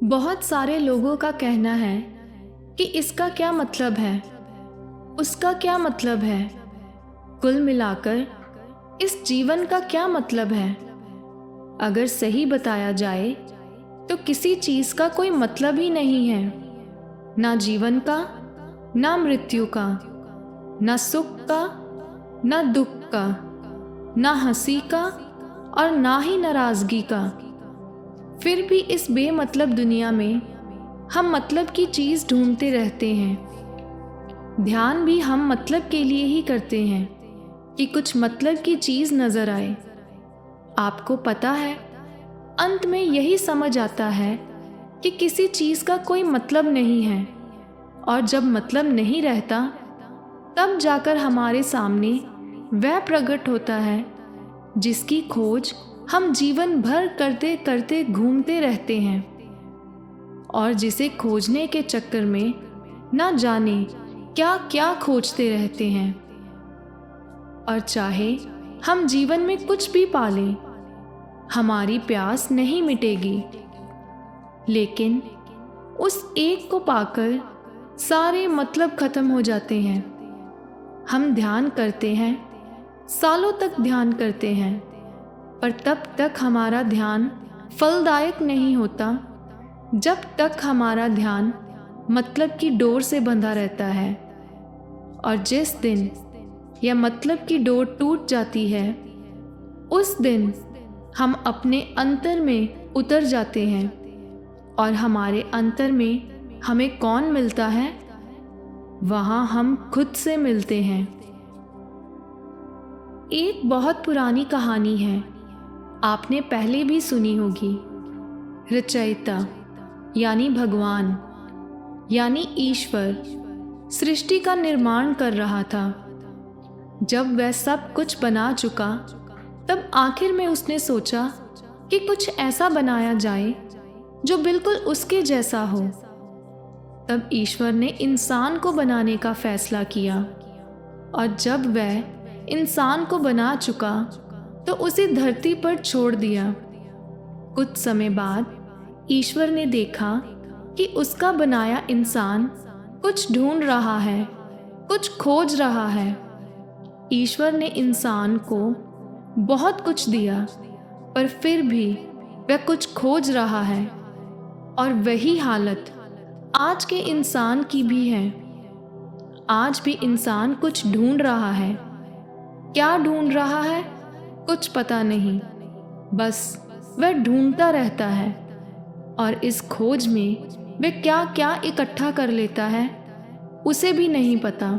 बहुत सारे लोगों का कहना है कि इसका क्या मतलब है, उसका क्या मतलब है, कुल मिलाकर इस जीवन का क्या मतलब है। अगर सही बताया जाए तो किसी चीज़ का कोई मतलब ही नहीं है, ना जीवन का, ना मृत्यु का, ना सुख का, ना दुख का, ना हंसी का और ना ही नाराज़गी का। फिर भी इस बेमतलब दुनिया में हम मतलब की चीज़ ढूंढते रहते हैं। ध्यान भी हम मतलब के लिए ही करते हैं कि कुछ मतलब की चीज़ नज़र आए। आपको पता है, अंत में यही समझ आता है कि किसी चीज़ का कोई मतलब नहीं है, और जब मतलब नहीं रहता तब जाकर हमारे सामने वह प्रकट होता है जिसकी खोज हम जीवन भर करते करते घूमते रहते हैं, और जिसे खोजने के चक्कर में ना जाने क्या क्या खोजते रहते हैं। और चाहे हम जीवन में कुछ भी पालें, हमारी प्यास नहीं मिटेगी, लेकिन उस एक को पाकर सारे मतलब खत्म हो जाते हैं। हम ध्यान करते हैं, सालों तक ध्यान करते हैं, पर तब तक हमारा ध्यान फलदायक नहीं होता जब तक हमारा ध्यान मतलब की डोर से बंधा रहता है। और जिस दिन यह मतलब की डोर टूट जाती है, उस दिन हम अपने अंतर में उतर जाते हैं, और हमारे अंतर में हमें कौन मिलता है? वहाँ हम खुद से मिलते हैं। एक बहुत पुरानी कहानी है, आपने पहले भी सुनी होगी। रचयिता यानी भगवान यानी ईश्वर सृष्टि का निर्माण कर रहा था। जब वह सब कुछ बना चुका, तब आखिर में उसने सोचा कि कुछ ऐसा बनाया जाए जो बिल्कुल उसके जैसा हो। तब ईश्वर ने इंसान को बनाने का फैसला किया, और जब वह इंसान को बना चुका तो उसे धरती पर छोड़ दिया। कुछ समय बाद ईश्वर ने देखा कि उसका बनाया इंसान कुछ ढूंढ रहा है, कुछ खोज रहा है। ईश्वर ने इंसान को बहुत कुछ दिया, पर फिर भी वह कुछ खोज रहा है, और वही हालत आज के इंसान की भी है। आज भी इंसान कुछ ढूंढ रहा है। क्या ढूंढ रहा है, कुछ पता नहीं, बस वह ढूंढता रहता है, और इस खोज में वह क्या क्या इकट्ठा कर लेता है उसे भी नहीं पता।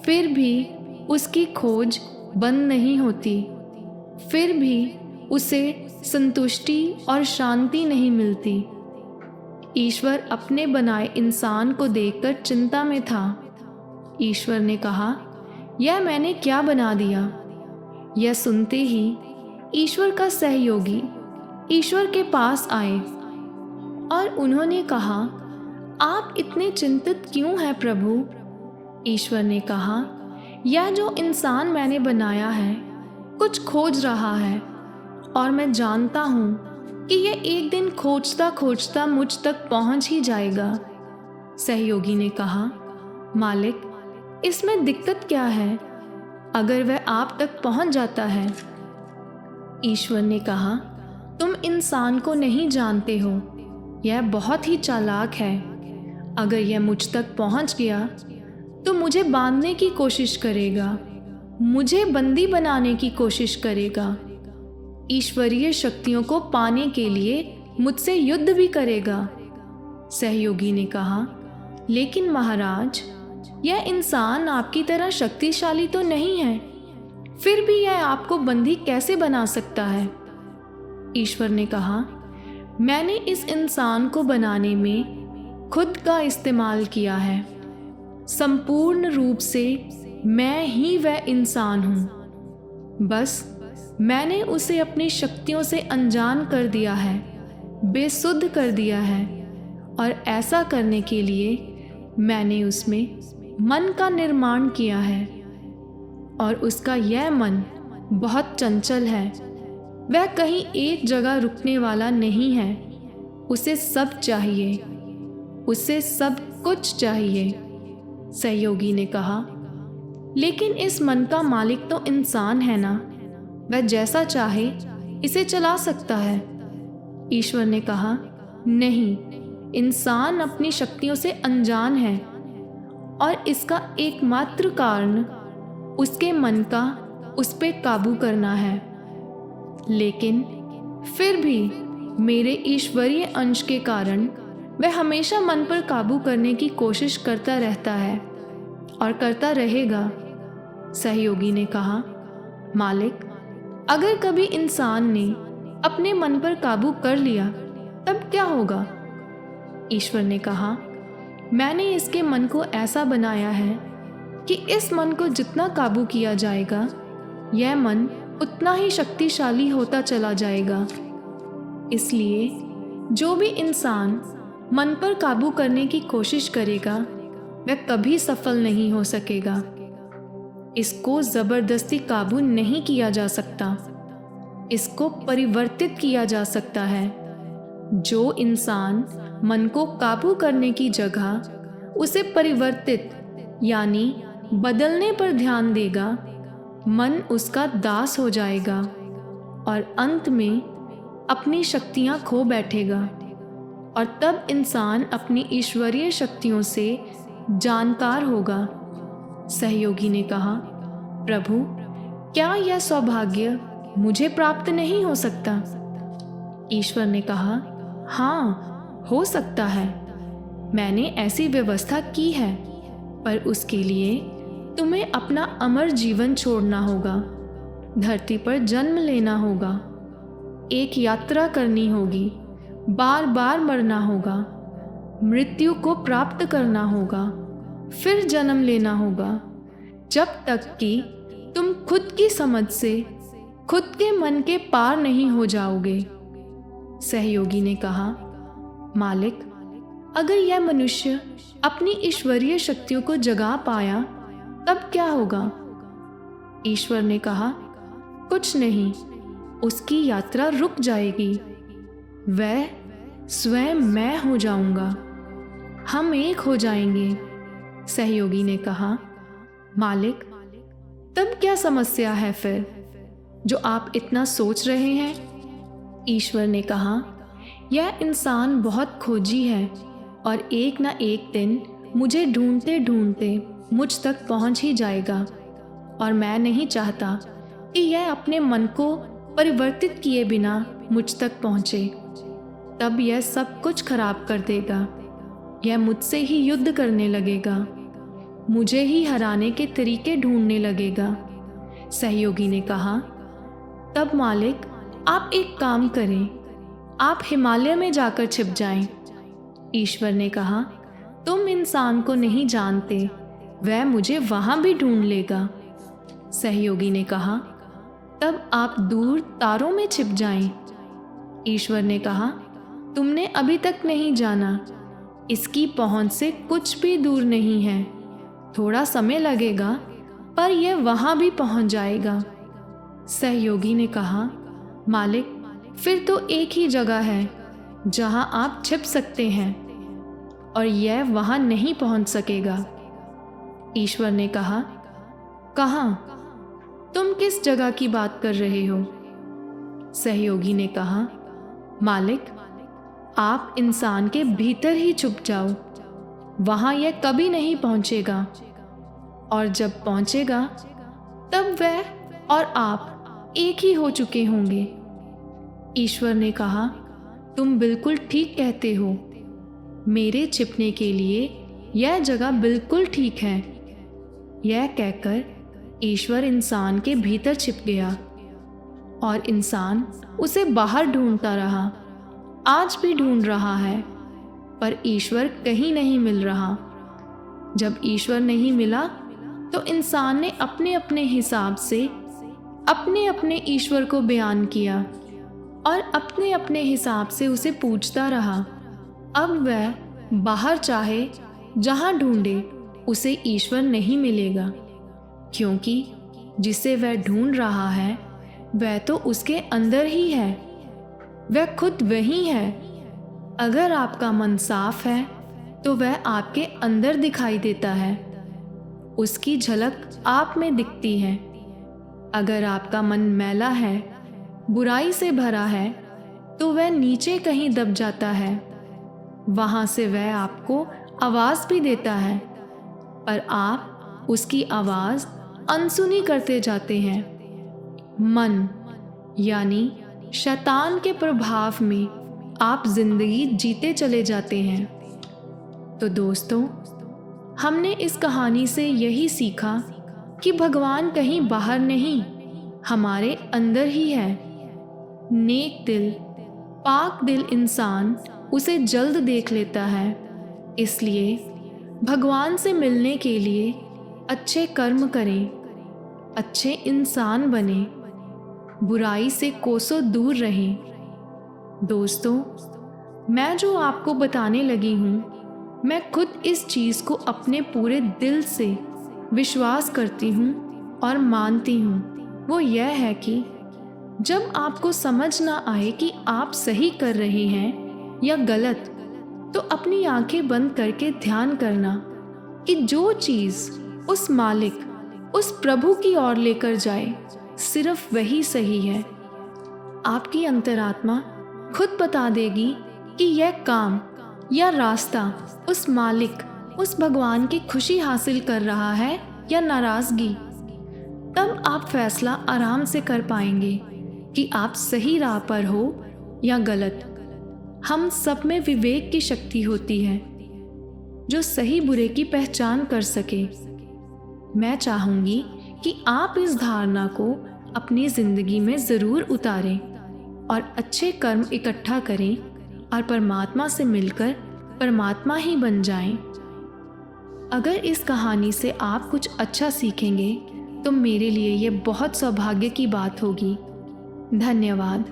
फिर भी उसकी खोज बंद नहीं होती, फिर भी उसे संतुष्टि और शांति नहीं मिलती। ईश्वर अपने बनाए इंसान को देखकर चिंता में था। ईश्वर ने कहा, यह मैंने क्या बना दिया। यह सुनते ही ईश्वर का सहयोगी ईश्वर के पास आए, और उन्होंने कहा, आप इतने चिंतित क्यों हैं प्रभु? ईश्वर ने कहा, यह जो इंसान मैंने बनाया है कुछ खोज रहा है, और मैं जानता हूँ कि यह एक दिन खोजता खोजता मुझ तक पहुँच ही जाएगा। सहयोगी ने कहा, मालिक, इसमें दिक्कत क्या है अगर वह आप तक पहुँच जाता है? ईश्वर ने कहा, तुम इंसान को नहीं जानते हो, यह बहुत ही चालाक है। अगर यह मुझ तक पहुँच गया तो मुझे बांधने की कोशिश करेगा, मुझे बंदी बनाने की कोशिश करेगा, ईश्वरीय शक्तियों को पाने के लिए मुझसे युद्ध भी करेगा। सहयोगी ने कहा, लेकिन महाराज, यह इंसान आपकी तरह शक्तिशाली तो नहीं है, फिर भी यह आपको बंदी कैसे बना सकता है? ईश्वर ने कहा, मैंने इस इंसान को बनाने में खुद का इस्तेमाल किया है। संपूर्ण रूप से मैं ही वह इंसान हूँ। बस मैंने उसे अपनी शक्तियों से अनजान कर दिया है, बेसुध कर दिया है, और ऐसा करने के लिए मैंने उसमें मन का निर्माण किया है। और उसका यह मन बहुत चंचल है, वह कहीं एक जगह रुकने वाला नहीं है, उसे सब चाहिए, उसे सब कुछ चाहिए। सहयोगी ने कहा, लेकिन इस मन का मालिक तो इंसान है ना, वह जैसा चाहे इसे चला सकता है। ईश्वर ने कहा, नहीं, इंसान अपनी शक्तियों से अनजान है और इसका एकमात्र कारण उसके मन का उस पे काबू करना है। लेकिन फिर भी मेरे ईश्वरीय अंश के कारण वह हमेशा मन पर काबू करने की कोशिश करता रहता है और करता रहेगा। सहयोगी ने कहा, मालिक, अगर कभी इंसान ने अपने मन पर काबू कर लिया तब क्या होगा? ईश्वर ने कहा, मैंने इसके मन को ऐसा बनाया है कि इस मन को जितना काबू किया जाएगा, यह मन उतना ही शक्तिशाली होता चला जाएगा। इसलिए जो भी इंसान मन पर काबू करने की कोशिश करेगा वह कभी सफल नहीं हो सकेगा। इसको जबरदस्ती काबू नहीं किया जा सकता, इसको परिवर्तित किया जा सकता है। जो इंसान मन को काबू करने की जगह उसे परिवर्तित यानी बदलने पर ध्यान देगा, मन उसका दास हो जाएगा और अंत में अपनी शक्तियां खो बैठेगा। और तब इंसान अपनी ईश्वरीय शक्तियों से जानकार होगा। सहयोगी ने कहा, प्रभु, क्या यह सौभाग्य मुझे प्राप्त नहीं हो सकता? ईश्वर ने कहा, हाँ, हो सकता है। मैंने ऐसी व्यवस्था की है, पर उसके लिए तुम्हें अपना अमर जीवन छोड़ना होगा, धरती पर जन्म लेना होगा, एक यात्रा करनी होगी, बार बार मरना होगा, मृत्यु को प्राप्त करना होगा, फिर जन्म लेना होगा, जब तक कि तुम खुद की समझ से खुद के मन के पार नहीं हो जाओगे। सहयोगी ने कहा, मालिक, अगर यह मनुष्य अपनी ईश्वरीय शक्तियों को जगा पाया तब क्या होगा? ईश्वर ने कहा, कुछ नहीं, उसकी यात्रा रुक जाएगी। वह स्वयं मैं हो जाऊंगा, हम एक हो जाएंगे। सहयोगी ने कहा, मालिक, तब क्या समस्या है फिर जो आप इतना सोच रहे हैं? ईश्वर ने कहा, यह इंसान बहुत खोजी है और एक ना एक दिन मुझे ढूंढते ढूंढते मुझ तक पहुंच ही जाएगा और मैं नहीं चाहता कि यह अपने मन को परिवर्तित किए बिना मुझ तक पहुंचे। तब यह सब कुछ खराब कर देगा। यह मुझसे ही युद्ध करने लगेगा, मुझे ही हराने के तरीके ढूंढने लगेगा। सहयोगी ने कहा, तब मालिक, आप एक काम करें, आप हिमालय में जाकर छिप जाएं। ईश्वर ने कहा, तुम इंसान को नहीं जानते, वह मुझे वहां भी ढूंढ लेगा। सहयोगी ने कहा, तब आप दूर तारों में छिप जाएं। ईश्वर ने कहा, तुमने अभी तक नहीं जाना, इसकी पहुंच से कुछ भी दूर नहीं है। थोड़ा समय लगेगा पर यह वहां भी पहुंच जाएगा। सहयोगी ने कहा, मालिक, फिर तो एक ही जगह है जहां आप छिप सकते हैं और यह वहां नहीं पहुंच सकेगा। ईश्वर ने कहा, कहाँ? तुम किस जगह की बात कर रहे हो? सहयोगी ने कहा, मालिक, आप इंसान के भीतर ही छुप जाओ, वहां यह कभी नहीं पहुंचेगा और जब पहुंचेगा तब वह और आप एक ही हो चुके होंगे। ईश्वर ने कहा, तुम बिल्कुल ठीक कहते हो, मेरे छिपने के लिए यह जगह बिल्कुल ठीक है। यह कहकर ईश्वर इंसान के भीतर छिप गया और इंसान उसे बाहर ढूंढता रहा, आज भी ढूंढ रहा है, पर ईश्वर कहीं नहीं मिल रहा। जब ईश्वर नहीं मिला तो इंसान ने अपने अपने हिसाब से अपने अपने ईश्वर को बयान किया और अपने अपने हिसाब से उसे पूछता रहा। अब वह बाहर चाहे जहां ढूंढे उसे ईश्वर नहीं मिलेगा, क्योंकि जिसे वह ढूंढ रहा है वह तो उसके अंदर ही है, वह खुद वही है। अगर आपका मन साफ है तो वह आपके अंदर दिखाई देता है, उसकी झलक आप में दिखती है। अगर आपका मन मैला है, बुराई से भरा है, तो वह नीचे कहीं दब जाता है। वहाँ से वह आपको आवाज़ भी देता है, पर आप उसकी आवाज़ अनसुनी करते जाते हैं। मन यानी शैतान के प्रभाव में आप जिंदगी जीते चले जाते हैं। तो दोस्तों, हमने इस कहानी से यही सीखा कि भगवान कहीं बाहर नहीं, हमारे अंदर ही है। नेक दिल, पाक दिल इंसान उसे जल्द देख लेता है। इसलिए भगवान से मिलने के लिए अच्छे कर्म करें, अच्छे इंसान बने, बुराई से कोसों दूर रहें। दोस्तों, मैं जो आपको बताने लगी हूँ, मैं खुद इस चीज़ को अपने पूरे दिल से विश्वास करती हूँ और मानती हूँ। वो यह है कि जब आपको समझ ना आए कि आप सही कर रहे हैं या गलत, तो अपनी आंखें बंद करके ध्यान करना कि जो चीज़ उस मालिक, उस प्रभु की ओर लेकर जाए, सिर्फ वही सही है। आपकी अंतरात्मा खुद बता देगी कि यह काम या रास्ता उस मालिक, उस भगवान की खुशी हासिल कर रहा है या नाराज़गी। तब आप फैसला आराम से कर पाएंगे कि आप सही राह पर हो या गलत। हम सब में विवेक की शक्ति होती है जो सही बुरे की पहचान कर सके। मैं चाहूँगी कि आप इस धारणा को अपनी ज़िंदगी में ज़रूर उतारें और अच्छे कर्म इकट्ठा करें और परमात्मा से मिलकर परमात्मा ही बन जाएं। अगर इस कहानी से आप कुछ अच्छा सीखेंगे तो मेरे लिए ये बहुत सौभाग्य की बात होगी। धन्यवाद।